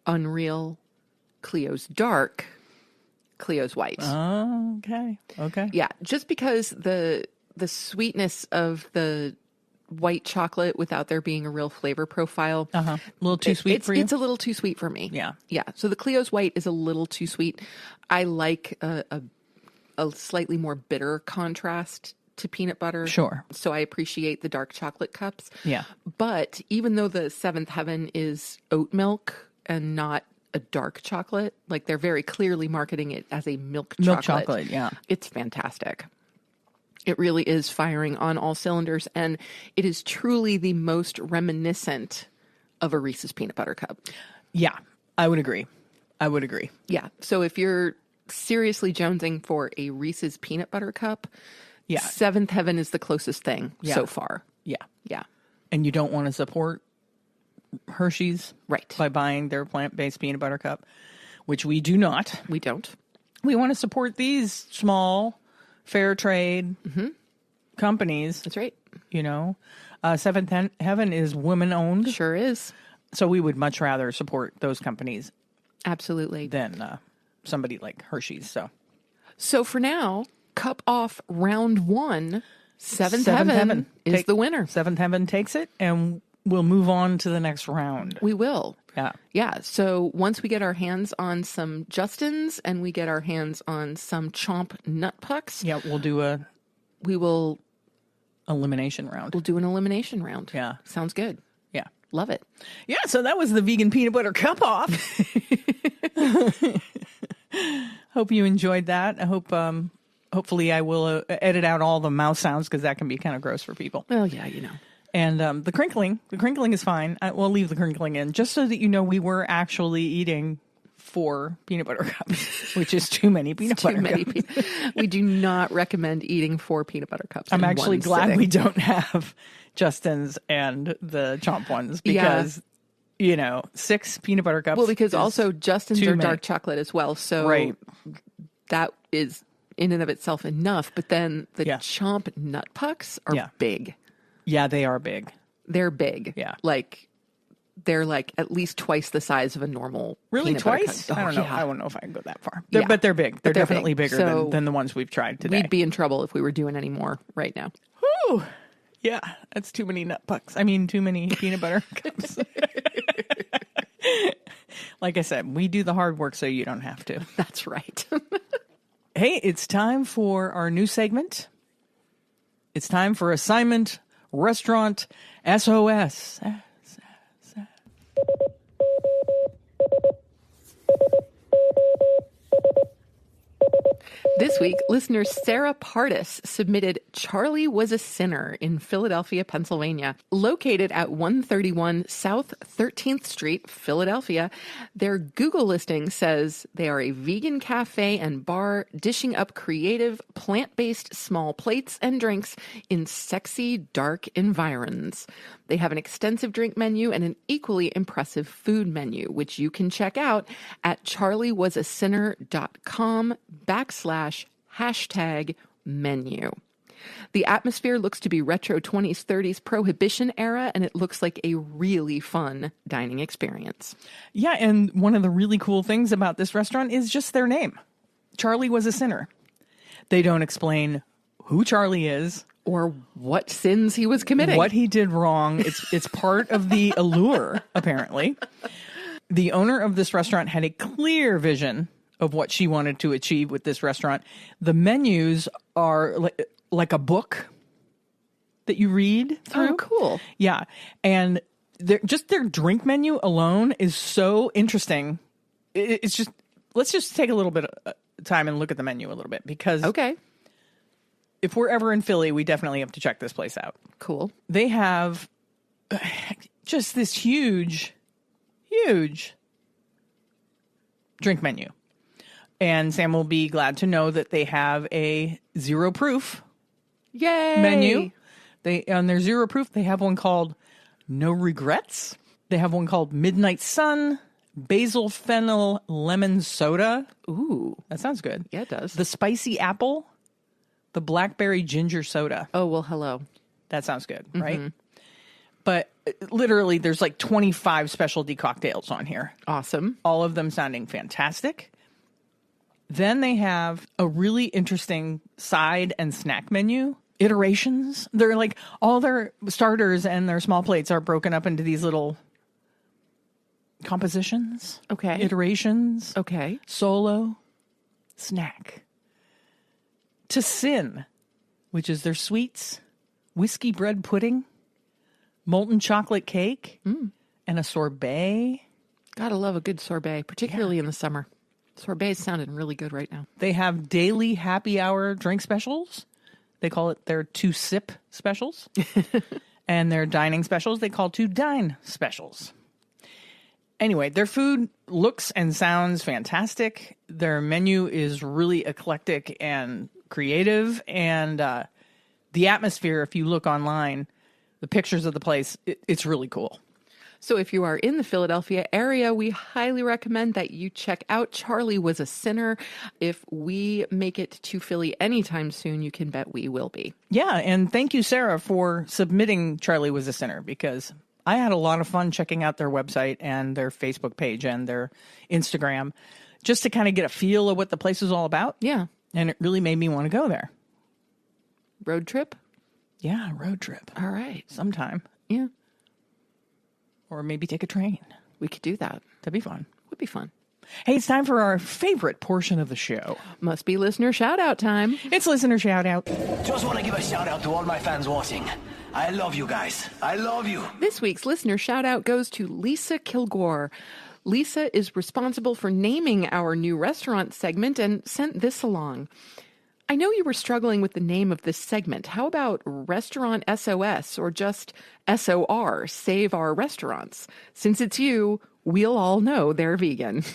Unreal, Cleo's Dark, Cleo's White. Oh, okay. Yeah, just because the sweetness of the white chocolate without there being a real flavor profile. A little too sweet for you? It's a little too sweet for me. Yeah. Yeah. So the Cleo's White is a little too sweet. I like a slightly more bitter contrast to peanut butter. Sure. So I appreciate the dark chocolate cups. Yeah. But even though the Seventh Heaven is oat milk and not a dark chocolate, like they're very clearly marketing it as a milk chocolate. Milk chocolate, yeah. It's fantastic. It really is firing on all cylinders, and it is truly the most reminiscent of a Reese's peanut butter cup. Yeah, I would agree. Yeah. So if you're seriously jonesing for a Reese's peanut butter cup, Yeah. Seventh Heaven is the closest thing so far. Yeah. Yeah. And you don't want to support Hershey's Right. by buying their plant-based peanut butter cup, which we do not. We don't. We want to support these small, fair trade companies. That's right. You know, Seventh Heaven is women-owned. Sure is. So we would much rather support those companies Absolutely. than somebody like Hershey's. So for now, cup off round one. Seventh Heaven is the winner. Seventh Heaven takes it, and we'll move on to the next round. We will. Yeah. Yeah. So once we get our hands on some Justins and we get our hands on some Chomp Nut Pucks, Yeah, we'll do we'll elimination round. do an elimination round. Yeah. Sounds good. Yeah. Love it. Yeah, so that was the vegan peanut butter cup off. Hope you enjoyed that. I hope hopefully I will edit out all the mouth sounds because that can be kind of gross for people. Well, yeah, you know. And the crinkling is fine. We'll leave the crinkling in just so that you know we were actually eating 4 peanut butter cups, which is too many peanut butter cups. We do not recommend eating 4 peanut butter cups. I'm in actually one glad sitting. we don't have Justin's and the Chomp ones because, 6 peanut butter cups. Well, because is also Justin's too are many. dark chocolate as well. So Right. that is in and of itself enough. But then the Yeah. Chomp Nut Pucks are big. Yeah, they are big. They're big. Yeah. They're like at least twice the size of a normal Really, peanut butter twice? cup. I don't know. Yeah. I don't know if I can go that far. Yeah. But they're big. They're But they're definitely big. bigger So than the ones we've tried today. We'd be in trouble if we were doing any more right now. Whew. Yeah, that's too many nut pucks. I mean, too many peanut butter cups. Like I said, we do the hard work so you don't have to. That's right. Hey, it's time for our new segment. It's time for Assignment Restaurant SOS. This week, listener Sarah Pardis submitted Charlie Was a Sinner in Philadelphia, Pennsylvania. Located at 131 South 13th Street, Philadelphia, their Google listing says they are a vegan cafe and bar dishing up creative, plant-based small plates and drinks in sexy, dark environs. They have an extensive drink menu and an equally impressive food menu, which you can check out at charliewasasinner.com/#menu. The atmosphere looks to be retro 20s, 30s Prohibition era, and it looks like a really fun dining experience. Yeah, and one of the really cool things about this restaurant is just their name. Charlie Was a Sinner. They don't explain who Charlie is, or what sins he was committing. What he did wrong. It's part of the allure, apparently. The owner of this restaurant had a clear vision of what she wanted to achieve with this restaurant. The menus are like a book. that you read through. Oh, cool. Yeah. And just their drink menu alone is so interesting. It's just, let's just take a little bit of time and look at the menu a little bit, because if we're ever in Philly, we definitely have to check this place out. Cool. They have just this huge drink menu. And Sam will be glad to know that they have a zero proof menu. On their zero proof, they have one called No Regrets. They have one called Midnight Sun, Basil Fennel Lemon Soda. Ooh. That sounds good. Yeah, it does. The Spicy Apple, the Blackberry Ginger Soda. Oh, well, hello. That sounds good, right? But literally, there's like 25 specialty cocktails on here. Awesome. All of them sounding fantastic. Then they have a really interesting side and snack menu. Iterations. They're like, all their starters and their small plates are broken up into these little compositions. Okay. Iterations. Okay. Solo. Snack. To Sin, which is their sweets, whiskey bread pudding, molten chocolate cake, and a sorbet. Gotta love a good sorbet, particularly in the summer. Sorbet is sounding really good right now. They have daily happy hour drink specials. They call it their 2-sip specials. And their dining specials, they call 2-dine specials. Anyway, their food looks and sounds fantastic. Their menu is really eclectic and creative. And the atmosphere, if you look online, the pictures of the place, it's really cool. So if you are in the Philadelphia area, we highly recommend that you check out Charlie Was a Sinner. If we make it to Philly anytime soon, you can bet we will be. Yeah, and thank you, Sarah, for submitting Charlie Was a Sinner, because I had a lot of fun checking out their website and their Facebook page and their Instagram just to kind of get a feel of what the place is all about. Yeah. And it really made me want to go there. Road trip? Yeah, road trip. All right. Sometime. Yeah. Or maybe take a train. We could do that. That'd be fun. Would be fun. Hey, it's time for our favorite portion of the show. Must be listener shout-out time. It's listener shout-out. Just want to give a shout-out to all my fans watching. I love you guys. I love you. This week's listener shout-out goes to Lisa Kilgore. Lisa is responsible for naming our new restaurant segment and sent this along. I know you were struggling with the name of this segment. How about Restaurant SOS or just SOR, Save Our Restaurants? Since it's you, we'll all know they're vegan.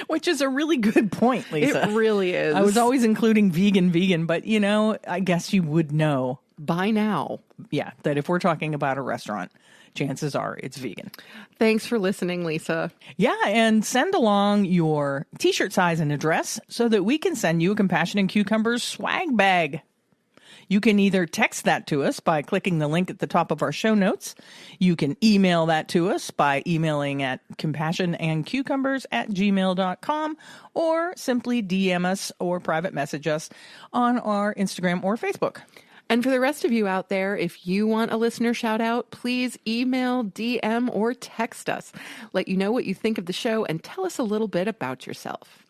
Which is a really good point, Lisa. It really is. I was always including vegan, but, you know, I guess you would know. By now. Yeah, that if we're talking about a restaurant, chances are it's vegan. Thanks for listening, Lisa. Yeah, and send along your t-shirt size and address so that we can send you a Compassion and Cucumbers swag bag. You can either text that to us by clicking the link at the top of our show notes. You can email that to us by emailing at compassionandcucumbers@gmail.com, or simply DM us or private message us on our Instagram or Facebook. And for the rest of you out there, if you want a listener shout out, please email, DM, or text us. Let you know what you think of the show and tell us a little bit about yourself.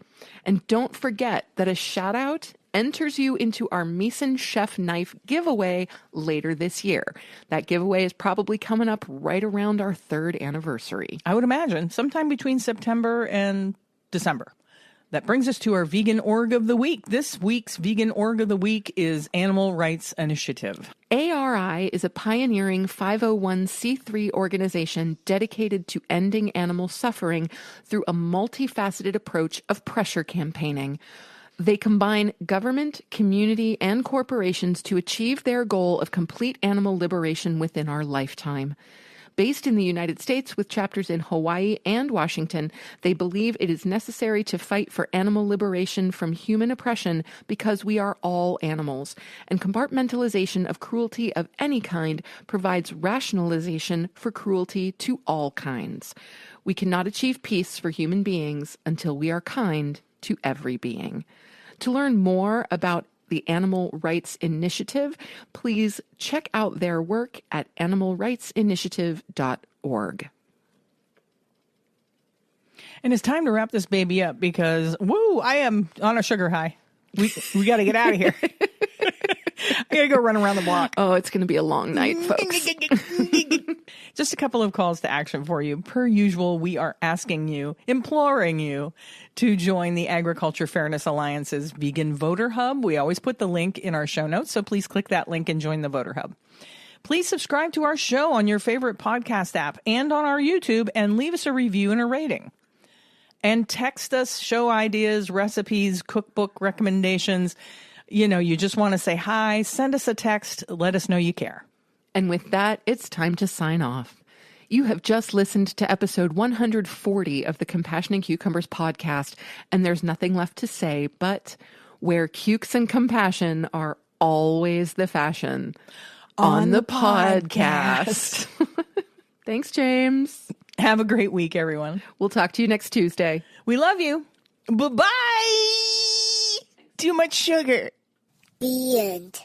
And don't forget that a shout out enters you into our Mason Chef Knife giveaway later this year. That giveaway is probably coming up right around our 3rd anniversary. I would imagine sometime between September and December. That brings us to our Vegan Org of the Week. This week's Vegan Org of the Week is Animal Rights Initiative. ARI is a pioneering 501c3 organization dedicated to ending animal suffering through a multifaceted approach of pressure campaigning. They combine government, community, and corporations to achieve their goal of complete animal liberation within our lifetime. Based in the United States with chapters in Hawaii and Washington, they believe it is necessary to fight for animal liberation from human oppression because we are all animals, and compartmentalization of cruelty of any kind provides rationalization for cruelty to all kinds. We cannot achieve peace for human beings until we are kind to every being. To learn more about the Animal Rights Initiative, please check out their work at animalrightsinitiative.org. And it's time to wrap this baby up because, I am on a sugar high. We got to get out of here. I gotta go run around the block. Oh, it's going to be a long night, folks. Just a couple of calls to action for you. Per usual, we are asking you, imploring you to join the Agriculture Fairness Alliance's Vegan Voter Hub. We always put the link in our show notes, so please click that link and join the Voter Hub. Please subscribe to our show on your favorite podcast app and on our YouTube, and leave us a review and a rating. And text us show ideas, recipes, cookbook recommendations. You know, you just want to say hi, send us a text, let us know you care. And with that, it's time to sign off. You have just listened to episode 140 of the Compassion and Cucumbers podcast, and there's nothing left to say but where cukes and compassion are always the fashion. On the podcast. Thanks, James. Have a great week, everyone. We'll talk to you next Tuesday. We love you. Bye-bye. Too much sugar. The end.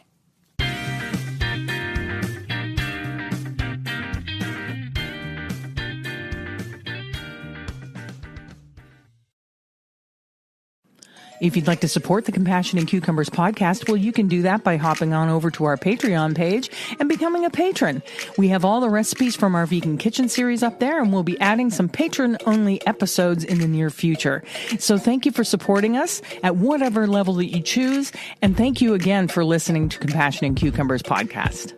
If you'd like to support the Compassion and Cucumbers podcast, well, you can do that by hopping on over to our Patreon page and becoming a patron. We have all the recipes from our vegan kitchen series up there, and we'll be adding some patron-only episodes in the near future. So thank you for supporting us at whatever level that you choose, and thank you again for listening to Compassion and Cucumbers podcast.